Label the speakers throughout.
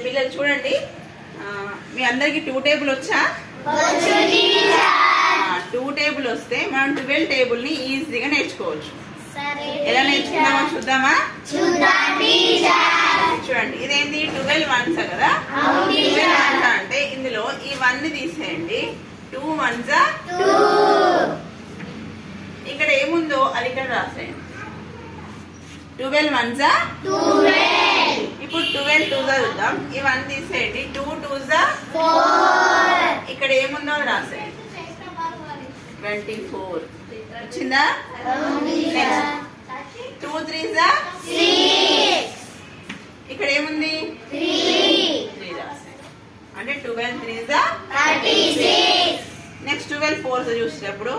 Speaker 1: పిల్లలు చూడండి, మీ అందరికి 2 టేబుల్ వచ్చా? 2 టేబుల్ వస్తే మనం 12 టేబుల్ ని ఈజీగా నేర్చుకోవచ్చు. ఎలా నేర్చుకుందామో చూద్దామా? చూడండి, ఇదేంటి 12 వన్స్ కదా. 12 వన్స్ అంటే ఇందులో ఈ 1 ని తీసేయండి. 2 వన్స్ 2. ఇక్కడ ఏముందో అది ఇక్కడ రాసేయండి. 12 వన్స్ 12. ఇప్పుడు 12 2 చూద్దాం. ఈ 1 తీసేయండి. 2 2s 4. ఇక్కడ ఏముందో అది రాసేయండి. 24 వచ్చిందా? 2 3s 6. ఇక్కడ ఏముంది? 3 రాసేయండి. అంటే 12 3s 36. నెక్స్ట్ 12 4s చూసేటప్పుడు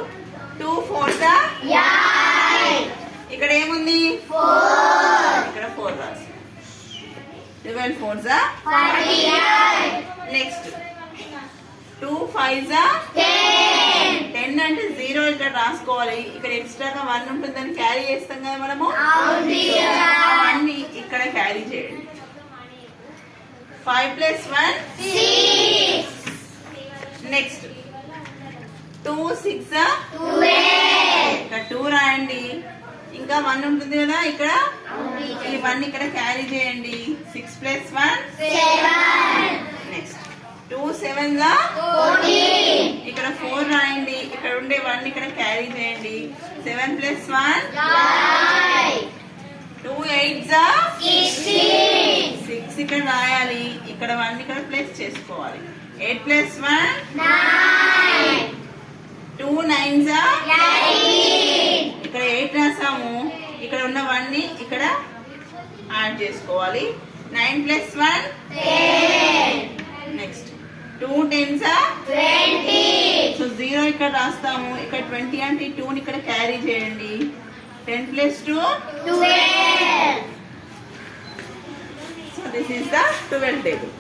Speaker 1: 2 4s 8. ఇక్కడ ఏముంది? 4. ఇక్కడ 4 రాసి 12 4s 48. Next 2 5s 10. 10 అంటే 0 ఇక్కడ రాసుకోవాలి. ఇక్కడ ఎక్స్ట్రాగా 1 ఉంటుందని క్యారీ చేస్తాం కదా మనము. అవన్నీ ఇక్కడ క్యారీ చేయండి. 5 + 1 6. నెక్స్ట్ 2 6 12. ఇక్కడ 2 రాయండి. ఇంకా 1 ఉంటుంది కదా ఇక్కడ. ఈ 1 ఇక్కడ క్యారీ చేయండి. 6 + 1 7. Next 2 7s 14. ఇక్కడ 4 రాయండి. ఇక్కడ ఉండే 1 ఇక్కడ క్యారీ చేయండి. 7 + 1 9. 2 8s 16. 6 ఇక్కడ రాయాలి. ఇక్కడ 1 ఇక్కడ ప్లేస్ చేసుకోవాలి. 8 + 1 9. 2 9s 18. ఇక్కడ 8 రాసాము. ఇక్కడ ఉన్న 1 ని ఇక్కడ యాడ్ చేసుకోవాలి. 9 + 1 10. Next 2 10s 20. సో 0 ఇక్కడ రాస్తాము. ఇక్కడ 20 అంటే 2 ని ఇక్కడ క్యారీ చేయండి. 10 + 2 12. So this is the 12 table.